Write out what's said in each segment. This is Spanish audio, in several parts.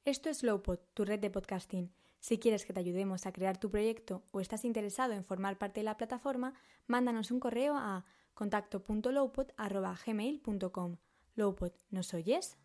Esto es Lowpod, tu red de podcasting. Si quieres que te ayudemos a crear tu proyecto o estás interesado en formar parte de la plataforma, mándanos un correo a contacto.lowpod@gmail.com. Lowpod, ¿nos oyes?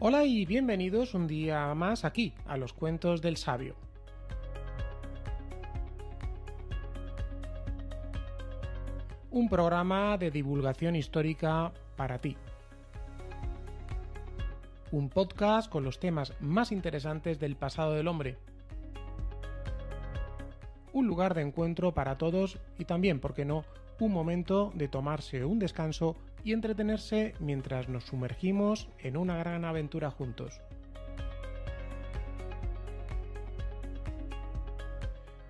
Hola y bienvenidos un día más aquí, a los Cuentos del Sabio. Un programa de divulgación histórica para ti. Un podcast con los temas más interesantes del pasado del hombre. Un lugar de encuentro para todos y también, ¿por qué no?, un momento de tomarse un descanso y entretenerse mientras nos sumergimos en una gran aventura juntos.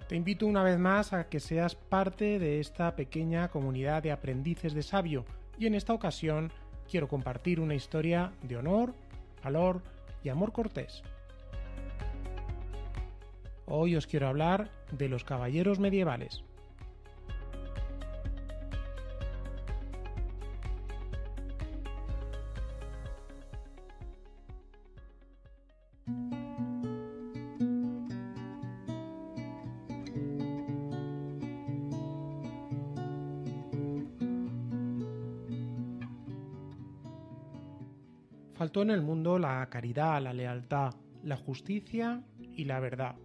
Te invito una vez más a que seas parte de esta pequeña comunidad de aprendices de sabio y en esta ocasión quiero compartir una historia de honor, valor y amor cortés. Hoy os quiero hablar de los caballeros medievales. Faltó en el mundo la caridad, la lealtad, la justicia y la verdad.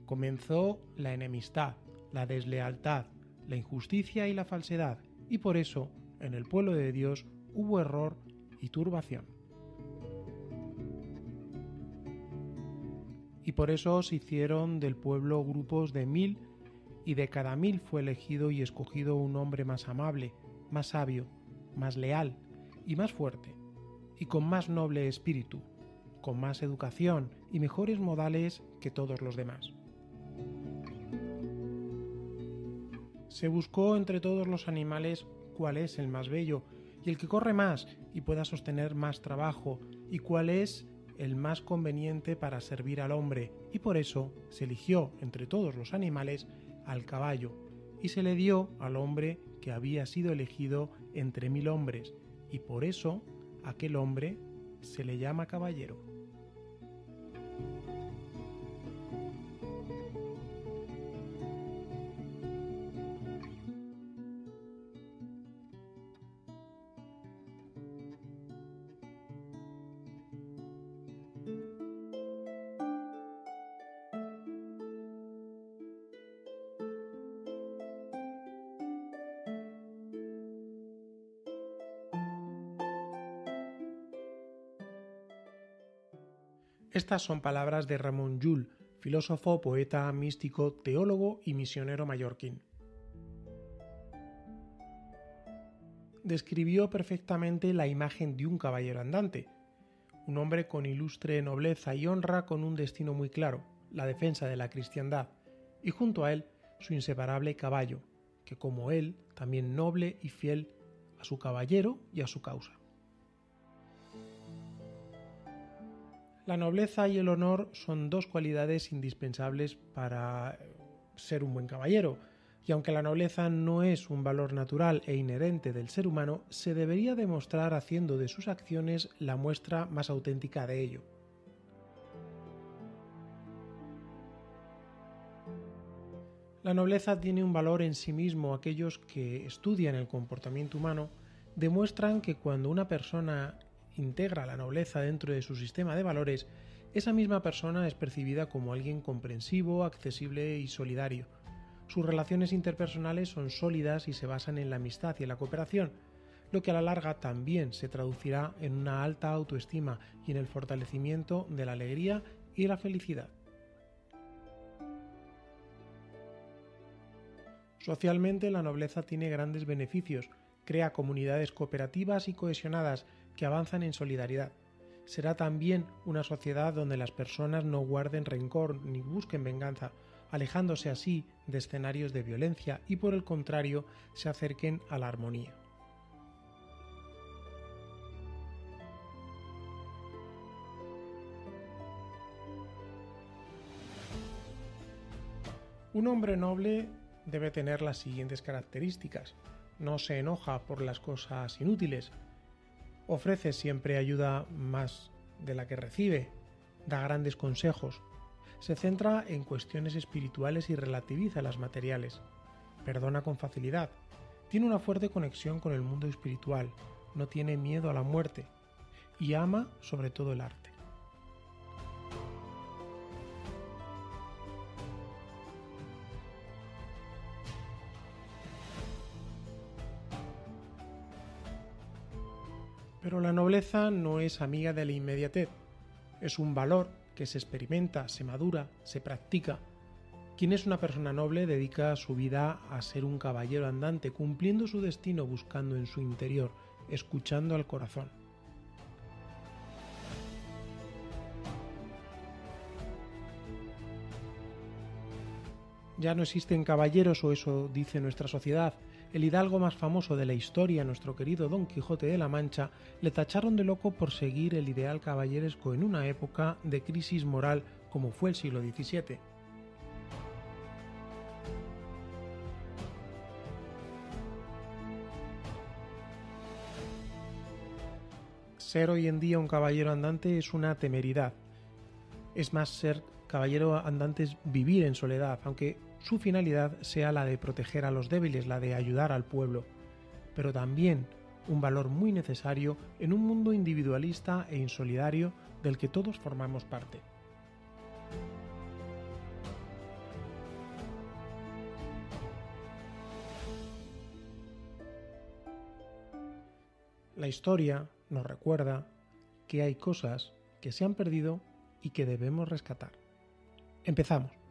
Comenzó la enemistad, la deslealtad, la injusticia y la falsedad, y por eso, en el pueblo de Dios, hubo error y turbación. Y por eso se hicieron del pueblo grupos de 1000, y de cada 1000 fue elegido y escogido un hombre más amable, más sabio, más leal y más fuerte, y con más noble espíritu, con más educación y mejores modales que todos los demás. Se buscó entre todos los animales cuál es el más bello y el que corre más y pueda sostener más trabajo, y cuál es el más conveniente para servir al hombre, y por eso se eligió entre todos los animales al caballo, y se le dio al hombre que había sido elegido entre 1000 hombres, y por eso aquel hombre se le llama caballero. Estas son palabras de Ramon Llull, filósofo, poeta, místico, teólogo y misionero mallorquín. Describió perfectamente la imagen de un caballero andante, un hombre con ilustre nobleza y honra, con un destino muy claro, la defensa de la cristiandad, y junto a él su inseparable caballo, que como él, también noble y fiel a su caballero y a su causa. La nobleza y el honor son dos cualidades indispensables para ser un buen caballero, y aunque la nobleza no es un valor natural e inherente del ser humano, se debería demostrar haciendo de sus acciones la muestra más auténtica de ello. La nobleza tiene un valor en sí mismo. Aquellos que estudian el comportamiento humano demuestran que cuando una persona integra la nobleza dentro de su sistema de valores, esa misma persona es percibida como alguien comprensivo, accesible y solidario. Sus relaciones interpersonales son sólidas y se basan en la amistad y en la cooperación, lo que a la larga también se traducirá en una alta autoestima y en el fortalecimiento de la alegría y la felicidad. Socialmente, la nobleza tiene grandes beneficios, crea comunidades cooperativas y cohesionadas que avanzan en solidaridad. Será también una sociedad donde las personas no guarden rencor ni busquen venganza, alejándose así de escenarios de violencia y por el contrario se acerquen a la armonía. Un hombre noble debe tener las siguientes características. No se enoja por las cosas inútiles, ofrece siempre ayuda más de la que recibe, da grandes consejos, se centra en cuestiones espirituales y relativiza las materiales, perdona con facilidad, tiene una fuerte conexión con el mundo espiritual, no tiene miedo a la muerte y ama sobre todo el arte. Pero la nobleza no es amiga de la inmediatez, es un valor que se experimenta, se madura, se practica. Quien es una persona noble dedica su vida a ser un caballero andante, cumpliendo su destino, buscando en su interior, escuchando al corazón. Ya no existen caballeros, o eso dice nuestra sociedad. El hidalgo más famoso de la historia, nuestro querido Don Quijote de la Mancha, le tacharon de loco por seguir el ideal caballeresco en una época de crisis moral como fue el siglo XVII. Ser hoy en día un caballero andante es una temeridad. Es más, ser caballero andante es vivir en soledad, aunque su finalidad sea la de proteger a los débiles, la de ayudar al pueblo, pero también un valor muy necesario en un mundo individualista e insolidario del que todos formamos parte. La historia nos recuerda que hay cosas que se han perdido y que debemos rescatar. Empezamos.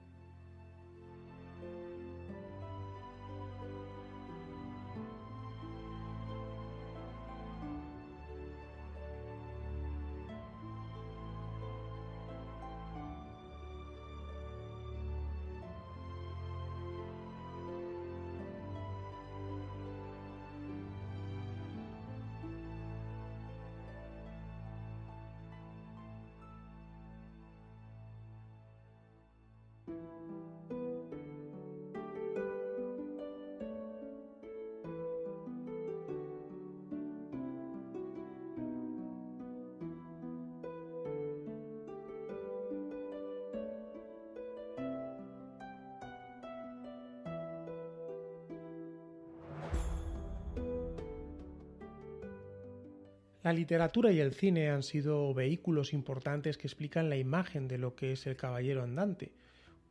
La literatura y el cine han sido vehículos importantes que explican la imagen de lo que es el caballero andante,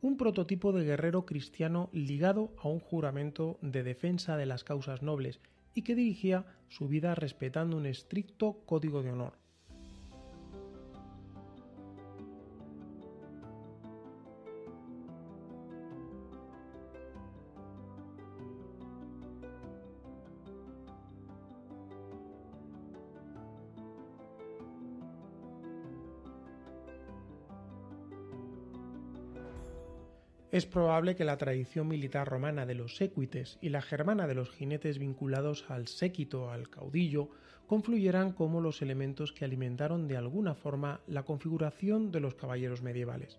un prototipo de guerrero cristiano ligado a un juramento de defensa de las causas nobles y que dirigía su vida respetando un estricto código de honor. Es probable que la tradición militar romana de los séquites y la germana de los jinetes vinculados al séquito, al caudillo, confluyeran como los elementos que alimentaron de alguna forma la configuración de los caballeros medievales.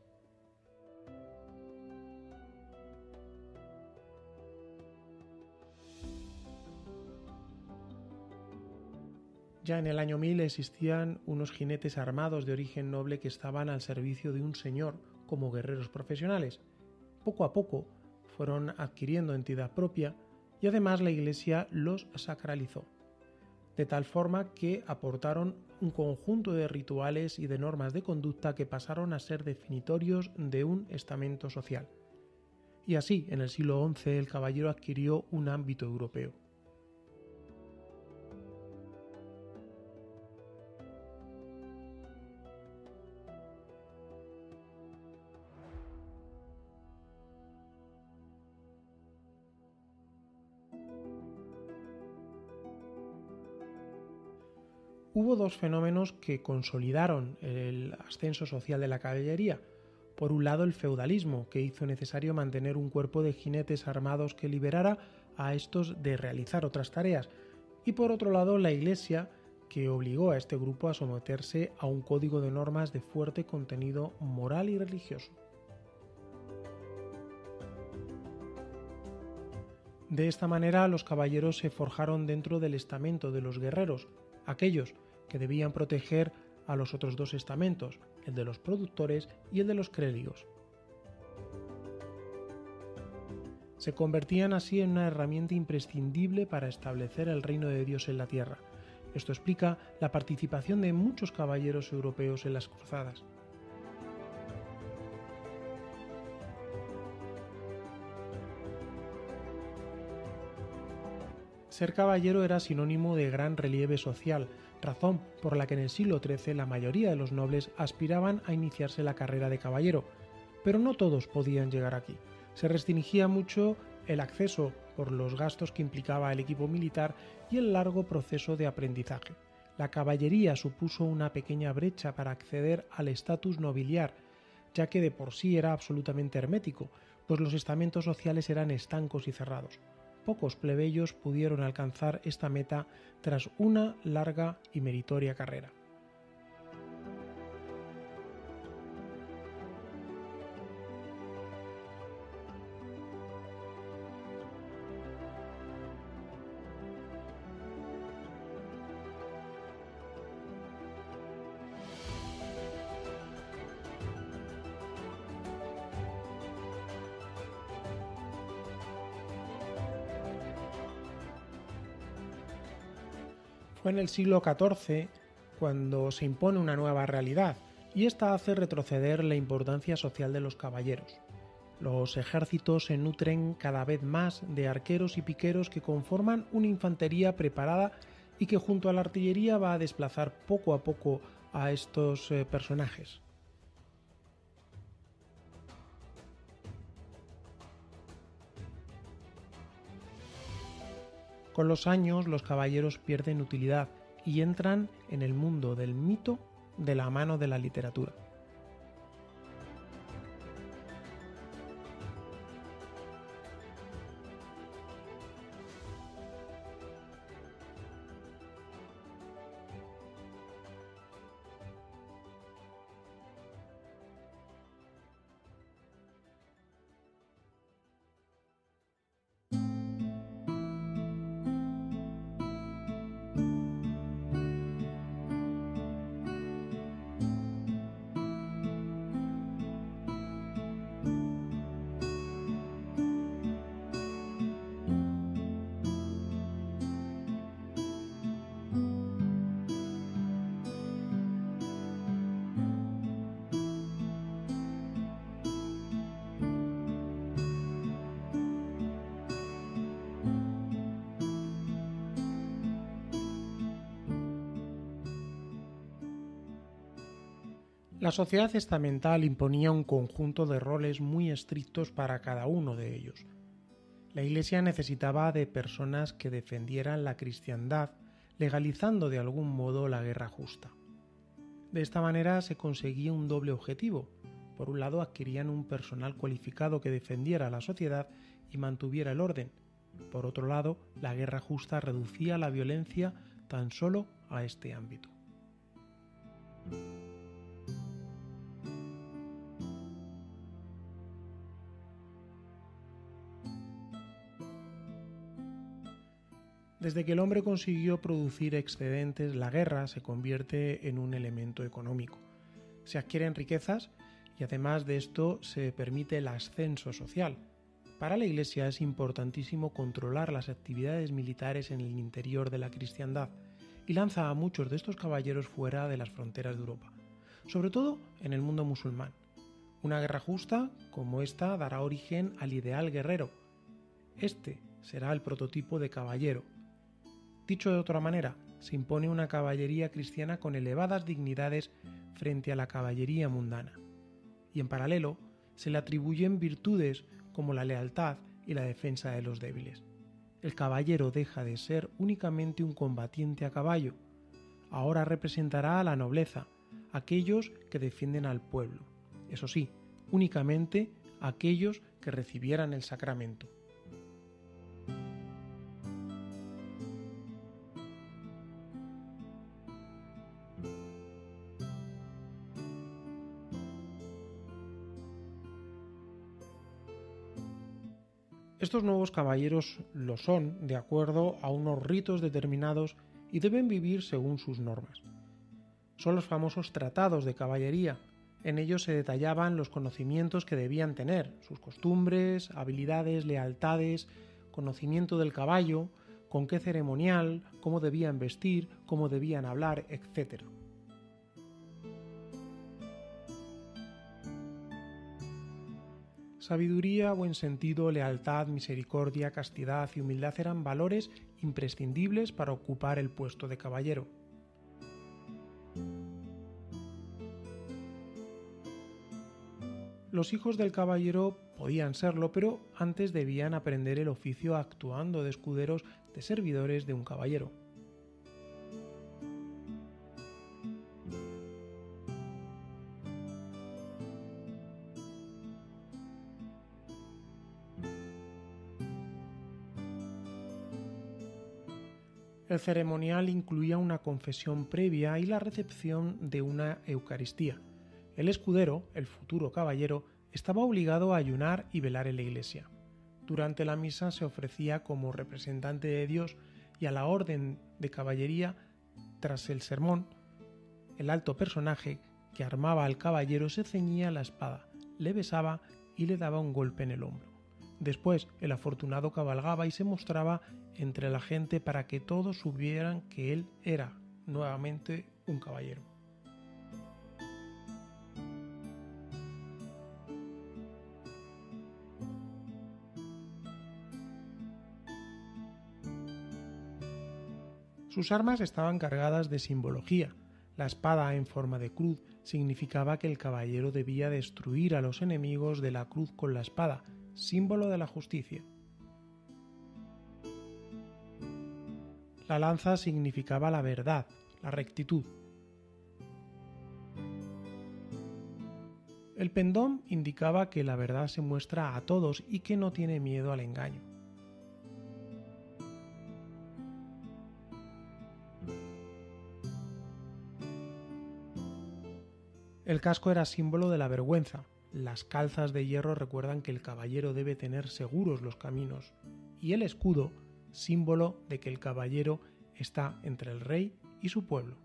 Ya en el año 1000 existían unos jinetes armados de origen noble que estaban al servicio de un señor como guerreros profesionales. Poco a poco fueron adquiriendo entidad propia y además la Iglesia los sacralizó, de tal forma que aportaron un conjunto de rituales y de normas de conducta que pasaron a ser definitorios de un estamento social. Y así, en el siglo XI, el caballero adquirió un ámbito europeo. Hubo dos fenómenos que consolidaron el ascenso social de la caballería. Por un lado, el feudalismo, que hizo necesario mantener un cuerpo de jinetes armados que liberara a estos de realizar otras tareas. Y por otro lado, la Iglesia, que obligó a este grupo a someterse a un código de normas de fuerte contenido moral y religioso. De esta manera los caballeros se forjaron dentro del estamento de los guerreros, aquellos que debían proteger a los otros dos estamentos, el de los productores y el de los clérigos. Se convertían así en una herramienta imprescindible para establecer el reino de Dios en la tierra. Esto explica la participación de muchos caballeros europeos en las cruzadas. Ser caballero era sinónimo de gran relieve social, razón por la que en el siglo XIII la mayoría de los nobles aspiraban a iniciarse la carrera de caballero, pero no todos podían llegar aquí. Se restringía mucho el acceso por los gastos que implicaba el equipo militar y el largo proceso de aprendizaje. La caballería supuso una pequeña brecha para acceder al estatus nobiliar, ya que de por sí era absolutamente hermético, pues los estamentos sociales eran estancos y cerrados. Pocos plebeyos pudieron alcanzar esta meta tras una larga y meritoria carrera. Fue en el siglo XIV cuando se impone una nueva realidad, y esta hace retroceder la importancia social de los caballeros. Los ejércitos se nutren cada vez más de arqueros y piqueros que conforman una infantería preparada y que junto a la artillería va a desplazar poco a poco a estos personajes. Con los años los caballeros pierden utilidad y entran en el mundo del mito de la mano de la literatura. La sociedad estamental imponía un conjunto de roles muy estrictos para cada uno de ellos. La Iglesia necesitaba de personas que defendieran la cristiandad, legalizando de algún modo la guerra justa. De esta manera se conseguía un doble objetivo. Por un lado, adquirían un personal cualificado que defendiera a la sociedad y mantuviera el orden. Por otro lado, la guerra justa reducía la violencia tan solo a este ámbito. Desde que el hombre consiguió producir excedentes, la guerra se convierte en un elemento económico. Se adquieren riquezas y además de esto se permite el ascenso social. Para la Iglesia es importantísimo controlar las actividades militares en el interior de la cristiandad y lanza a muchos de estos caballeros fuera de las fronteras de Europa, sobre todo en el mundo musulmán. Una guerra justa como esta dará origen al ideal guerrero. Este será el prototipo de caballero. Dicho de otra manera, se impone una caballería cristiana con elevadas dignidades frente a la caballería mundana. Y en paralelo, se le atribuyen virtudes como la lealtad y la defensa de los débiles. El caballero deja de ser únicamente un combatiente a caballo. Ahora representará a la nobleza, aquellos que defienden al pueblo. Eso sí, únicamente aquellos que recibieran el sacramento. Estos nuevos caballeros lo son de acuerdo a unos ritos determinados y deben vivir según sus normas. Son los famosos tratados de caballería. En ellos se detallaban los conocimientos que debían tener, sus costumbres, habilidades, lealtades, conocimiento del caballo, con qué ceremonial, cómo debían vestir, cómo debían hablar, etc. Sabiduría, buen sentido, lealtad, misericordia, castidad y humildad eran valores imprescindibles para ocupar el puesto de caballero. Los hijos del caballero podían serlo, pero antes debían aprender el oficio actuando de escuderos, de servidores de un caballero. El ceremonial incluía una confesión previa y la recepción de una Eucaristía. El escudero, el futuro caballero, estaba obligado a ayunar y velar en la iglesia. Durante la misa se ofrecía como representante de Dios y a la orden de caballería, tras el sermón, el alto personaje que armaba al caballero se ceñía la espada, le besaba y le daba un golpe en el hombro. Después el afortunado cabalgaba y se mostraba entre la gente para que todos supieran que él era nuevamente un caballero. Sus armas estaban cargadas de simbología. La espada en forma de cruz significaba que el caballero debía destruir a los enemigos de la cruz con la espada, símbolo de la justicia. La lanza significaba la verdad, la rectitud. El pendón indicaba que la verdad se muestra a todos y que no tiene miedo al engaño. El casco era símbolo de la vergüenza. Las calzas de hierro recuerdan que el caballero debe tener seguros los caminos, y el escudo, símbolo de que el caballero está entre el rey y su pueblo.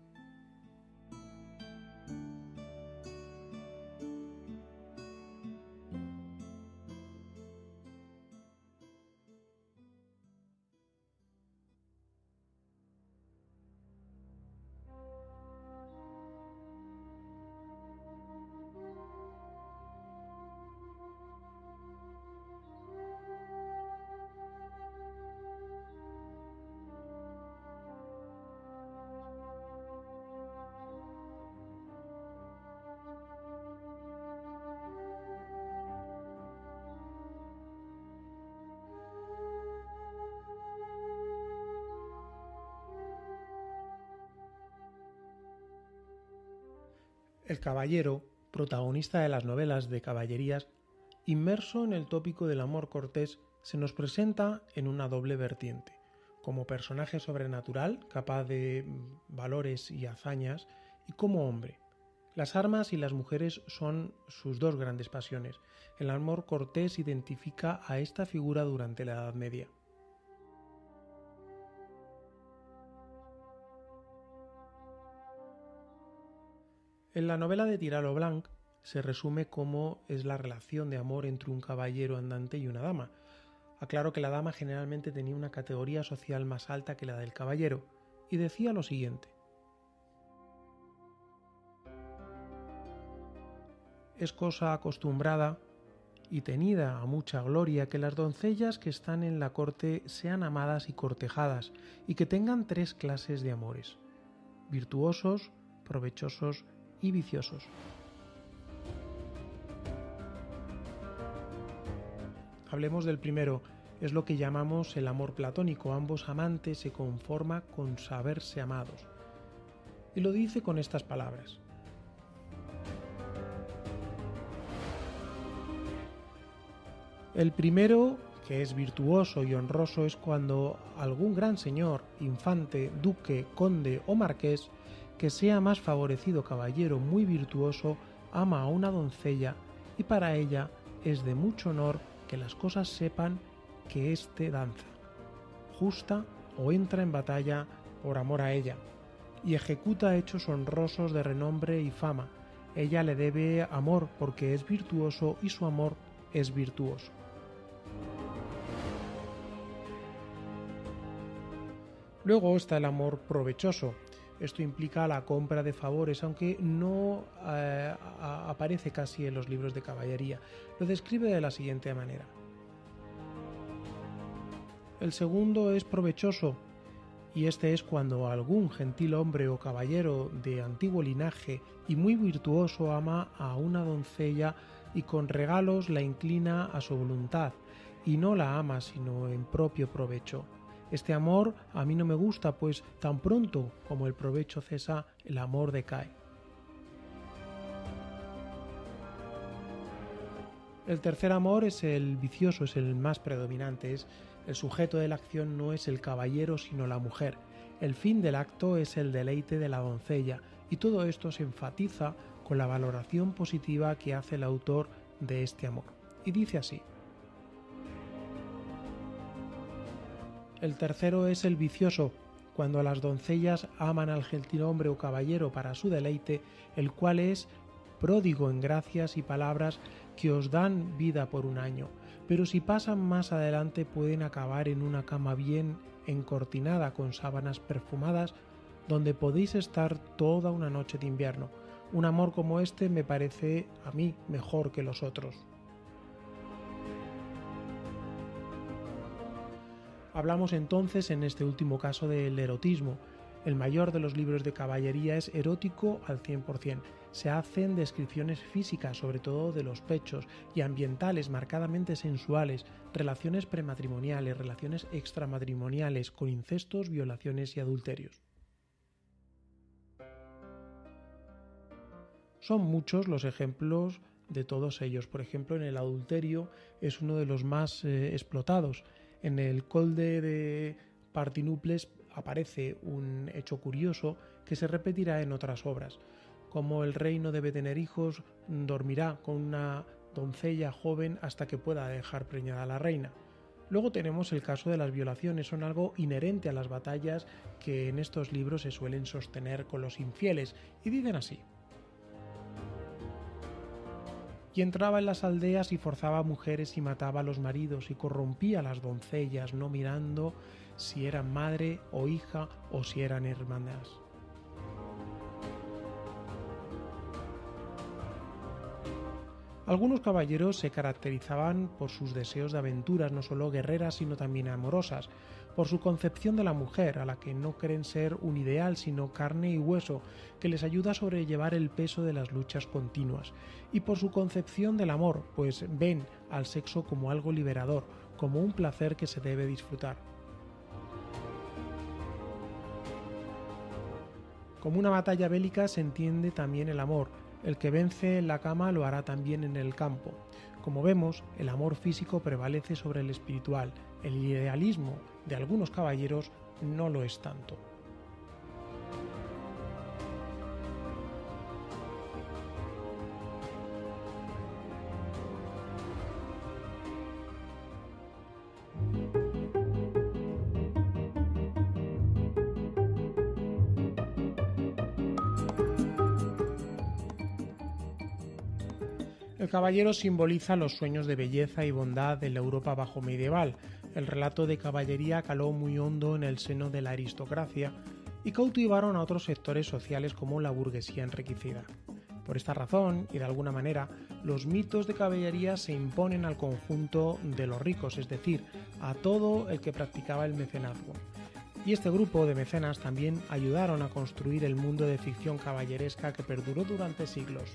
El caballero, protagonista de las novelas de caballerías, inmerso en el tópico del amor cortés, se nos presenta en una doble vertiente, como personaje sobrenatural, capaz de valores y hazañas, y como hombre. Las armas y las mujeres son sus dos grandes pasiones. El amor cortés identifica a esta figura durante la Edad Media. En la novela de Tirant lo Blanc se resume cómo es la relación de amor entre un caballero andante y una dama. Aclaro que la dama generalmente tenía una categoría social más alta que la del caballero, y decía lo siguiente: es cosa acostumbrada y tenida a mucha gloria que las doncellas que están en la corte sean amadas y cortejadas, y que tengan tres clases de amores: virtuosos, provechosos y viciosos. Hablemos del primero, es lo que llamamos el amor platónico. Ambos amantes se conforman con saberse amados. Y lo dice con estas palabras: el primero, que es virtuoso y honroso, es cuando algún gran señor, infante, duque, conde o marqués, que sea más favorecido caballero muy virtuoso, ama a una doncella y para ella es de mucho honor que las cosas sepan que éste danza, justa o entra en batalla por amor a ella, y ejecuta hechos honrosos de renombre y fama. Ella le debe amor porque es virtuoso y su amor es virtuoso. Luego está el amor provechoso. Esto implica la compra de favores, aunque no aparece casi en los libros de caballería. Lo describe de la siguiente manera. El segundo es provechoso, y este es cuando algún gentil hombre o caballero de antiguo linaje y muy virtuoso ama a una doncella y con regalos la inclina a su voluntad, y no la ama sino en propio provecho. Este amor a mí no me gusta, pues tan pronto como el provecho cesa, el amor decae. El tercer amor es el vicioso, es el más predominante, el sujeto de la acción no es el caballero sino la mujer. El fin del acto es el deleite de la doncella, y todo esto se enfatiza con la valoración positiva que hace el autor de este amor. Y dice así. El tercero es el vicioso, cuando las doncellas aman al gentilhombre o caballero para su deleite, el cual es pródigo en gracias y palabras que os dan vida por un año, pero si pasan más adelante pueden acabar en una cama bien encortinada con sábanas perfumadas, donde podéis estar toda una noche de invierno. Un amor como este me parece a mí mejor que los otros. Hablamos entonces en este último caso del erotismo. El mayor de los libros de caballería es erótico al 100%. Se hacen descripciones físicas, sobre todo de los pechos, y ambientales marcadamente sensuales, relaciones prematrimoniales, relaciones extramatrimoniales, con incestos, violaciones y adulterios. Son muchos los ejemplos de todos ellos. Por ejemplo, en el adulterio es uno de los más explotados. En el Colde de Partinuples aparece un hecho curioso que se repetirá en otras obras. Como el rey no debe tener hijos, dormirá con una doncella joven hasta que pueda dejar preñada a la reina. Luego tenemos el caso de las violaciones, son algo inherente a las batallas que en estos libros se suelen sostener con los infieles, y dicen así. Y entraba en las aldeas y forzaba a mujeres y mataba a los maridos y corrompía a las doncellas, no mirando si eran madre o hija o si eran hermanas. Algunos caballeros se caracterizaban por sus deseos de aventuras, no solo guerreras, sino también amorosas, por su concepción de la mujer, a la que no creen ser un ideal, sino carne y hueso, que les ayuda a sobrellevar el peso de las luchas continuas, y por su concepción del amor, pues ven al sexo como algo liberador, como un placer que se debe disfrutar. Como una batalla bélica se entiende también el amor. El que vence en la cama lo hará también en el campo. Como vemos, el amor físico prevalece sobre el espiritual. El idealismo de algunos caballeros no lo es tanto. El caballero simboliza los sueños de belleza y bondad de la Europa bajo medieval. El relato de caballería caló muy hondo en el seno de la aristocracia y cautivaron a otros sectores sociales como la burguesía enriquecida. Por esta razón, y de alguna manera, los mitos de caballería se imponen al conjunto de los ricos, es decir, a todo el que practicaba el mecenazgo. Y este grupo de mecenas también ayudaron a construir el mundo de ficción caballeresca que perduró durante siglos.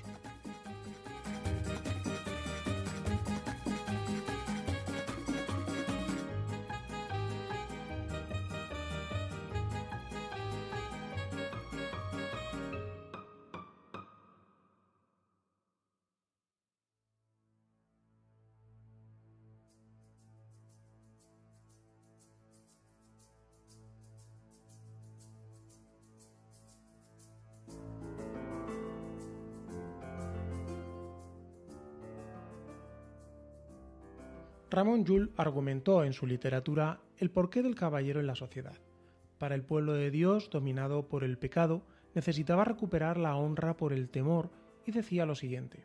Ramon Llull argumentó en su literatura el porqué del caballero en la sociedad. Para el pueblo de Dios, dominado por el pecado, necesitaba recuperar la honra por el temor y decía lo siguiente: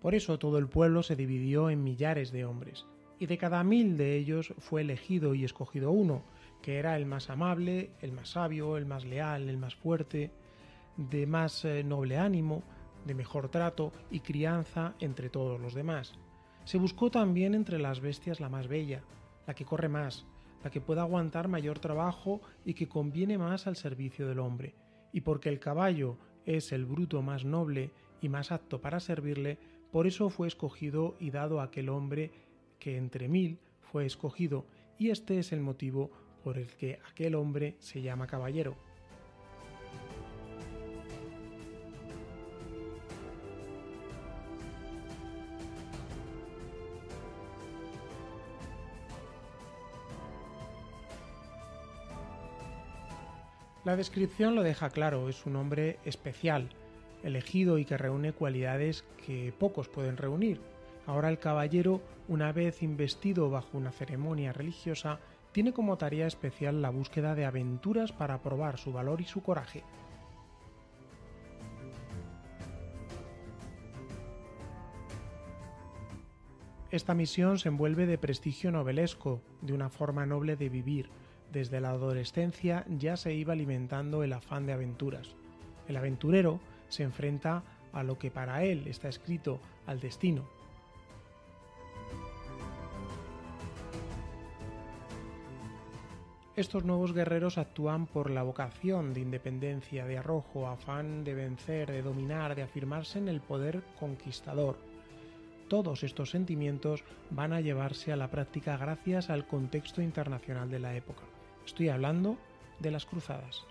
por eso todo el pueblo se dividió en millares de hombres, y de cada 1000 de ellos fue elegido y escogido uno, que era el más amable, el más sabio, el más leal, el más fuerte, de más noble ánimo, de mejor trato y crianza entre todos los demás. Se buscó también entre las bestias la más bella, la que corre más, la que pueda aguantar mayor trabajo y que conviene más al servicio del hombre, y porque el caballo es el bruto más noble y más apto para servirle, por eso fue escogido y dado a aquel hombre que entre 1000 fue escogido, y este es el motivo por el que aquel hombre se llama caballero. La descripción lo deja claro, es un hombre especial, elegido y que reúne cualidades que pocos pueden reunir. Ahora el caballero, una vez investido bajo una ceremonia religiosa, tiene como tarea especial la búsqueda de aventuras para probar su valor y su coraje. Esta misión se envuelve de prestigio novelesco, de una forma noble de vivir. Desde la adolescencia ya se iba alimentando el afán de aventuras. El aventurero se enfrenta a lo que para él está escrito, al destino. Estos nuevos guerreros actúan por la vocación de independencia, de arrojo, afán de vencer, de dominar, de afirmarse en el poder conquistador. Todos estos sentimientos van a llevarse a la práctica gracias al contexto internacional de la época. Estoy hablando de las cruzadas.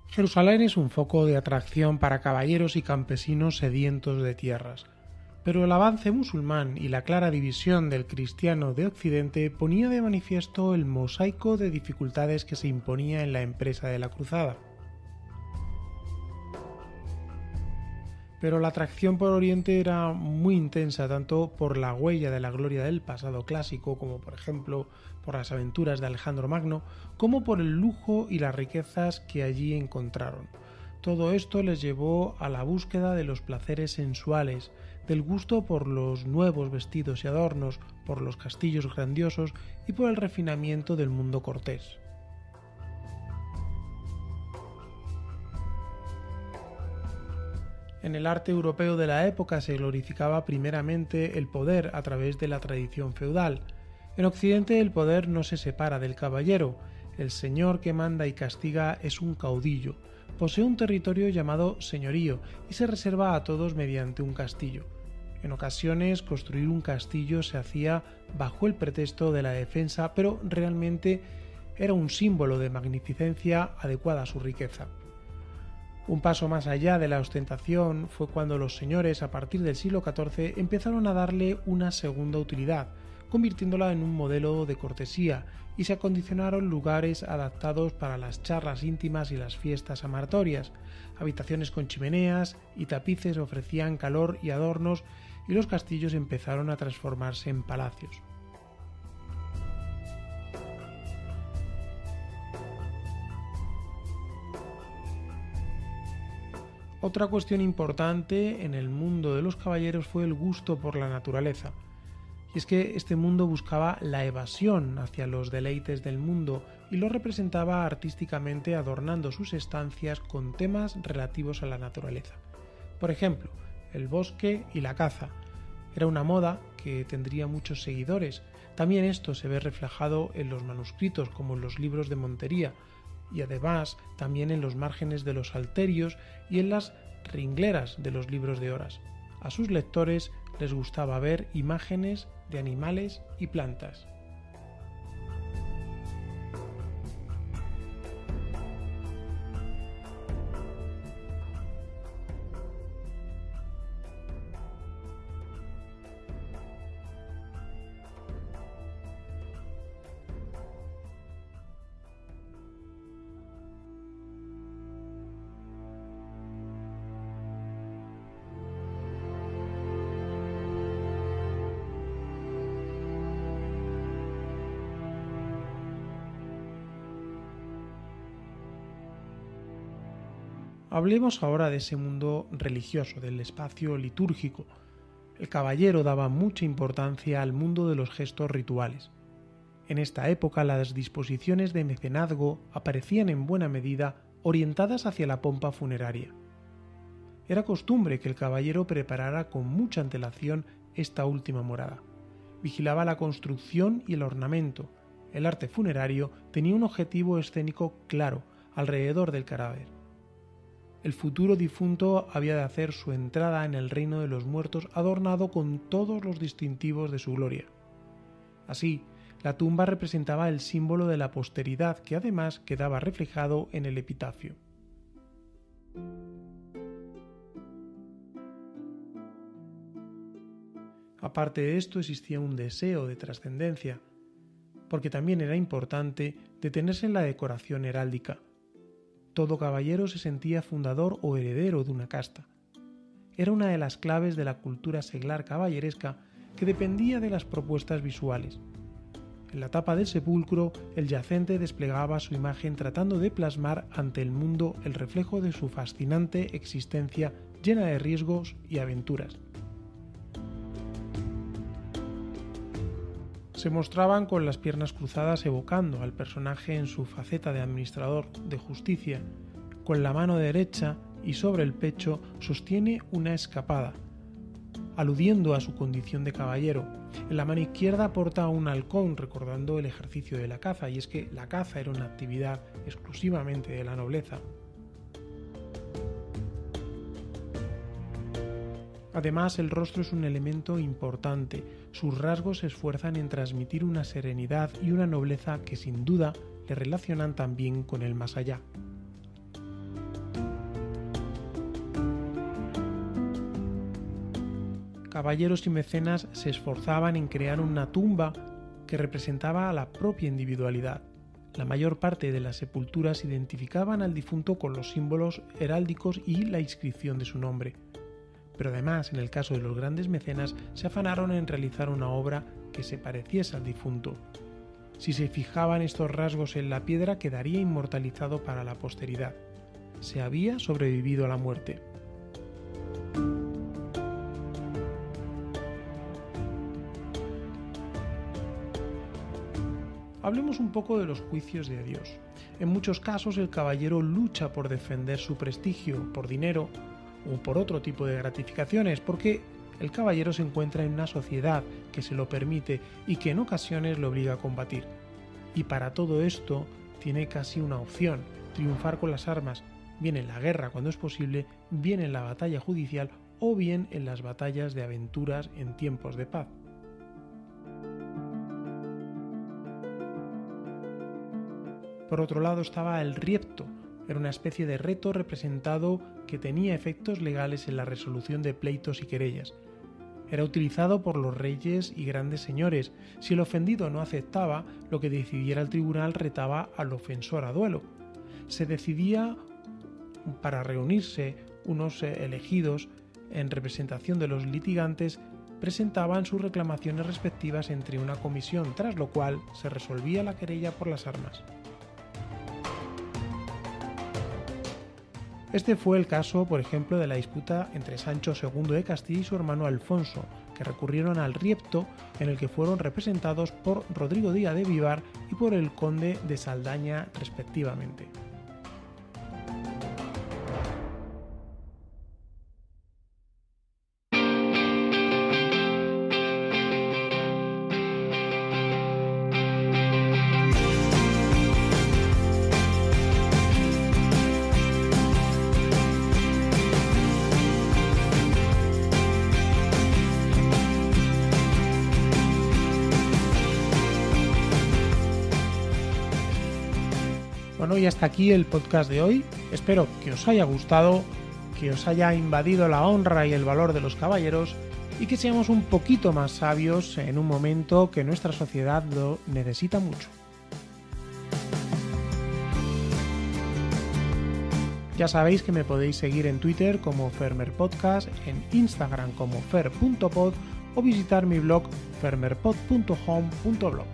Jerusalén es un foco de atracción para caballeros y campesinos sedientos de tierras, pero el avance musulmán y la clara división del cristiano de Occidente ponía de manifiesto el mosaico de dificultades que se imponía en la empresa de la cruzada. Pero la atracción por Oriente era muy intensa, tanto por la huella de la gloria del pasado clásico, como por ejemplo por las aventuras de Alejandro Magno, como por el lujo y las riquezas que allí encontraron. Todo esto les llevó a la búsqueda de los placeres sensuales, del gusto por los nuevos vestidos y adornos, por los castillos grandiosos y por el refinamiento del mundo cortés. En el arte europeo de la época se glorificaba primeramente el poder a través de la tradición feudal. En Occidente el poder no se separa del caballero. El señor que manda y castiga es un caudillo. Posee un territorio llamado señorío y se reserva a todos mediante un castillo. En ocasiones construir un castillo se hacía bajo el pretexto de la defensa, pero realmente era un símbolo de magnificencia adecuada a su riqueza. Un paso más allá de la ostentación fue cuando los señores, a partir del siglo XIV, empezaron a darle una segunda utilidad, convirtiéndola en un modelo de cortesía, y se acondicionaron lugares adaptados para las charlas íntimas y las fiestas amatorias. Habitaciones con chimeneas y tapices ofrecían calor y adornos, y los castillos empezaron a transformarse en palacios. Otra cuestión importante en el mundo de los caballeros fue el gusto por la naturaleza. Y es que este mundo buscaba la evasión hacia los deleites del mundo y lo representaba artísticamente adornando sus estancias con temas relativos a la naturaleza. Por ejemplo, el bosque y la caza. Era una moda que tendría muchos seguidores. También esto se ve reflejado en los manuscritos, como en los libros de Montería, y además también en los márgenes de los salterios y en las ringleras de los libros de horas. A sus lectores les gustaba ver imágenes de animales y plantas. Hablemos ahora de ese mundo religioso, del espacio litúrgico. El caballero daba mucha importancia al mundo de los gestos rituales. En esta época las disposiciones de mecenazgo aparecían en buena medida orientadas hacia la pompa funeraria. Era costumbre que el caballero preparara con mucha antelación esta última morada. Vigilaba la construcción y el ornamento. El arte funerario tenía un objetivo escénico claro alrededor del cadáver. El futuro difunto había de hacer su entrada en el reino de los muertos adornado con todos los distintivos de su gloria. Así, la tumba representaba el símbolo de la posteridad que además quedaba reflejado en el epitafio. Aparte de esto existía un deseo de trascendencia, porque también era importante detenerse en la decoración heráldica. Todo caballero se sentía fundador o heredero de una casta. Era una de las claves de la cultura seglar caballeresca que dependía de las propuestas visuales. En la tapa del sepulcro, el yacente desplegaba su imagen tratando de plasmar ante el mundo el reflejo de su fascinante existencia llena de riesgos y aventuras. Se mostraban con las piernas cruzadas evocando al personaje en su faceta de administrador de justicia. Con la mano derecha y sobre el pecho sostiene una escapada, aludiendo a su condición de caballero. En la mano izquierda porta un halcón recordando el ejercicio de la caza, y es que la caza era una actividad exclusivamente de la nobleza. Además, el rostro es un elemento importante. Sus rasgos se esfuerzan en transmitir una serenidad y una nobleza que sin duda le relacionan también con el más allá. Caballeros y mecenas se esforzaban en crear una tumba que representaba a la propia individualidad. La mayor parte de las sepulturas identificaban al difunto con los símbolos heráldicos y la inscripción de su nombre. Pero además, en el caso de los grandes mecenas, se afanaron en realizar una obra que se pareciese al difunto. Si se fijaban estos rasgos en la piedra, quedaría inmortalizado para la posteridad. Se había sobrevivido a la muerte. Hablemos un poco de los juicios de Dios. En muchos casos el caballero lucha por defender su prestigio, por dinero o por otro tipo de gratificaciones, porque el caballero se encuentra en una sociedad que se lo permite y que en ocasiones lo obliga a combatir. Y para todo esto tiene casi una opción: triunfar con las armas, bien en la guerra cuando es posible, bien en la batalla judicial o bien en las batallas de aventuras en tiempos de paz. Por otro lado estaba el riepto. Era una especie de reto representado que tenía efectos legales en la resolución de pleitos y querellas. Era utilizado por los reyes y grandes señores. Si el ofendido no aceptaba lo que decidiera el tribunal, retaba al ofensor a duelo. Se decidía para reunirse unos elegidos en representación de los litigantes, presentaban sus reclamaciones respectivas entre una comisión, tras lo cual se resolvía la querella por las armas. Este fue el caso, por ejemplo, de la disputa entre Sancho II de Castilla y su hermano Alfonso, que recurrieron al Riepto, en el que fueron representados por Rodrigo Díaz de Vivar y por el conde de Saldaña respectivamente. Bueno, y hasta aquí el podcast de hoy. Espero que os haya gustado, que os haya invadido la honra y el valor de los caballeros y que seamos un poquito más sabios en un momento que nuestra sociedad lo necesita mucho. Ya sabéis que me podéis seguir en Twitter como FermerPodcast, en Instagram como fer.pod o visitar mi blog fermerpod.home.blog.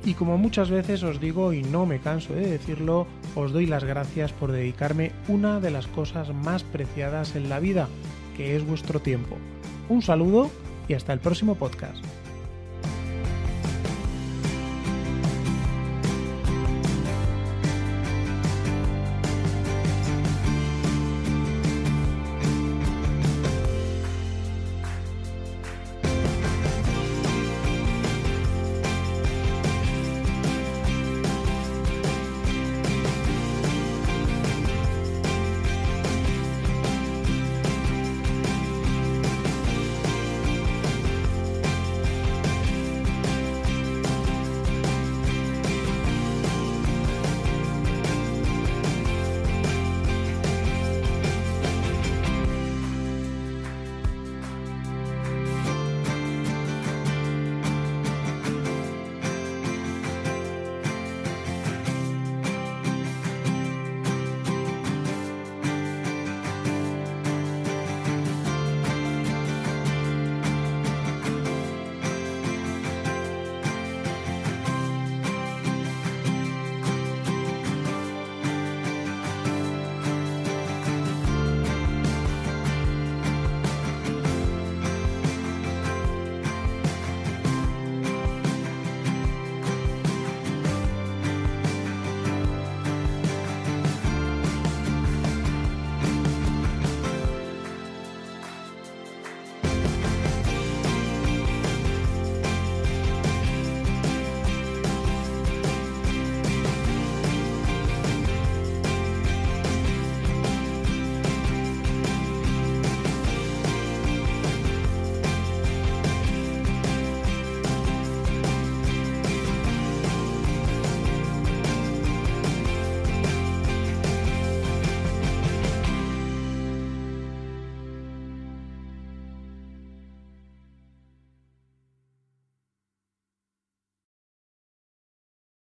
Y como muchas veces os digo y no me canso de decirlo, os doy las gracias por dedicarme una de las cosas más preciadas en la vida, que es vuestro tiempo. Un saludo y hasta el próximo podcast.